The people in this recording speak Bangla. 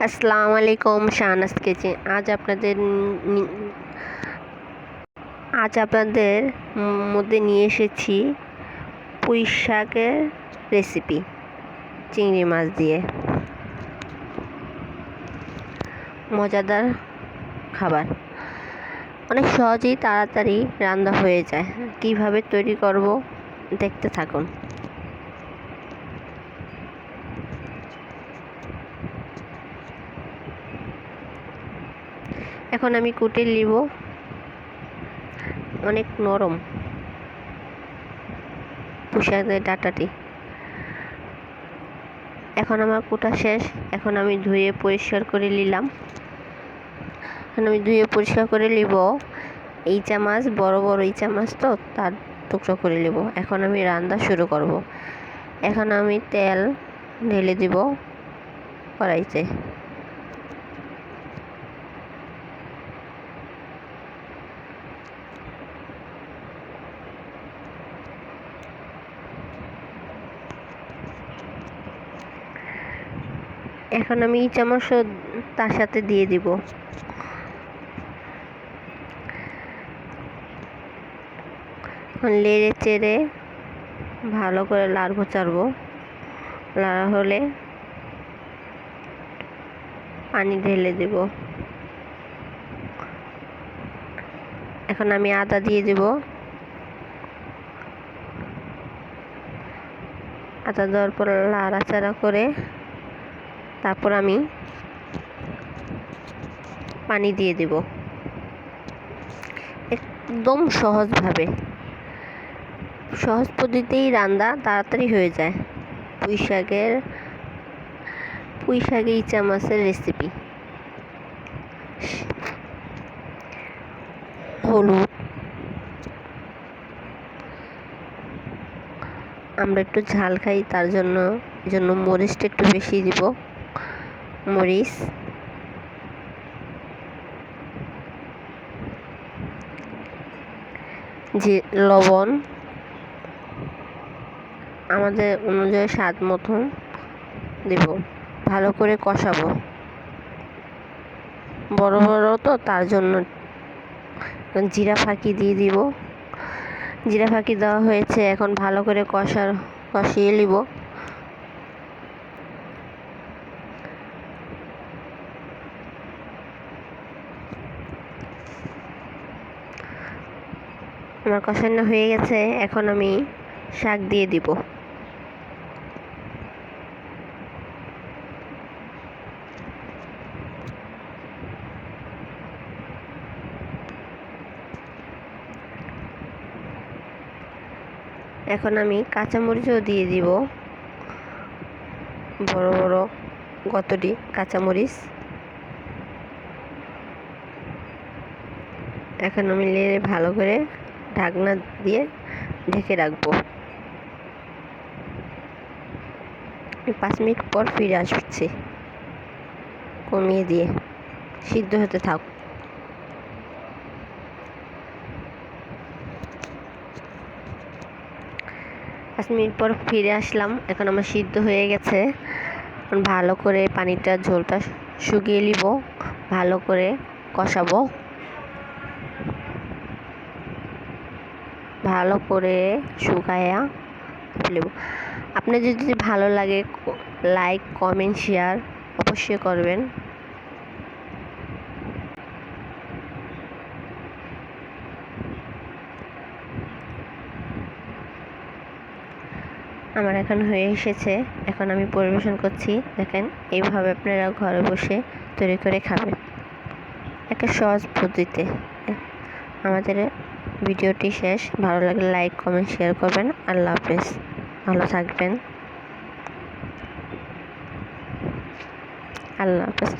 আসসালামু আলাইকুম, শাহনাজ কিচেন। আজ আপনাদের মধ্যে নিয়ে এসেছি পুঁই শাকের রেসিপি, চিংড়ি মাছ দিয়ে মজাদার খাবার। অনেক সহজেই তাড়াতাড়ি রান্না হয়ে যায়। কিভাবে তৈরি করব দেখতে থাকুন। এখন আমি কুটে নিব। অনেক নরম পুঁই শাকের ডাঁটাটি। এখন আমার কুটা শেষ। এখন আমি ধুয়ে পরিষ্কার করে নিলাম। নিব এই চামচ, বড় বড় এই চামচ, তো তার টুকরো করে নিব। এখন আমি রান্না শুরু করব। এখন আমি তেল ঢেলে দিব কড়াইতে। এখন আমি এই চামচ তার সাথে দিয়ে দিব। লেড়ে চেড়ে ভালো করে লাড়বো চাড়বো। লাড়া হলে পানি ঢেলে দেব। এখন আমি আদা দিয়ে দেব। আদা দেওয়ার পর লাড়াচাড়া করে তারপর আমি পানি দিয়ে দেব। একদম সহজ পদ্ধতিতেই রান্না তাড়াতাড়ি হয়ে যায়। পুঁই শাকে ইচা মাছের রেসিপি। হলুদ, আমরা একটু ঝাল খাই, তার জন্য মরিচটা একটু বেশি দিব। মরিচ, যে লবণ আমাদের অনুযায়ী স্বাদ মতন দেব। ভালো করে কষাবো। বড় বড় তো, তার জন্য জিরা ফাঁকি দিয়ে দিব। জিরা ফাঁকি দেওয়া হয়েছে। এখন ভালো করে কষিয়ে নিব। আমার কষানো হয়ে গেছে। এখন আমি শাক দিয়ে দিব। এখন আমি কাঁচামরিচও দিয়ে দিব, বড় বড় কতটি কাঁচামরিচ। এখন আমি লেড়ে ভালো করে ঢাকনা দিয়ে ঢেকে রাখবো। 5 মিনিট পর ফিরে আসছি কমিয়ে দিয়ে। সিদ্ধ হতে থাক। 5 মিনিট পর ফিরে আসলাম। এখন আমার সিদ্ধ হয়ে গেছে। ভালো করে পানিটা, ঝোলটা শুকিয়ে নিব। ভালো করে কষাবো। ভালো করে শুকায়া নেব। আপনাদের যদি ভালো লাগে, লাইক, কমেন্ট, শেয়ার অবশ্যই করবেন। আমার এখন হয়ে এসেছে। এখন আমি পরিবেশন করছি। দেখেন, এইভাবে আপনারা ঘরে বসে তৈরি করে খাবেন, একটা সহজ পদ্ধতিতে। আমাদের ভিডিওটি শেষ। ভালো লাগলে লাইক, কমেন্ট, শেয়ার করবেন। আল্লাহ হাফেজ। ভালো থাকবেন। আল্লাহ হাফেজ।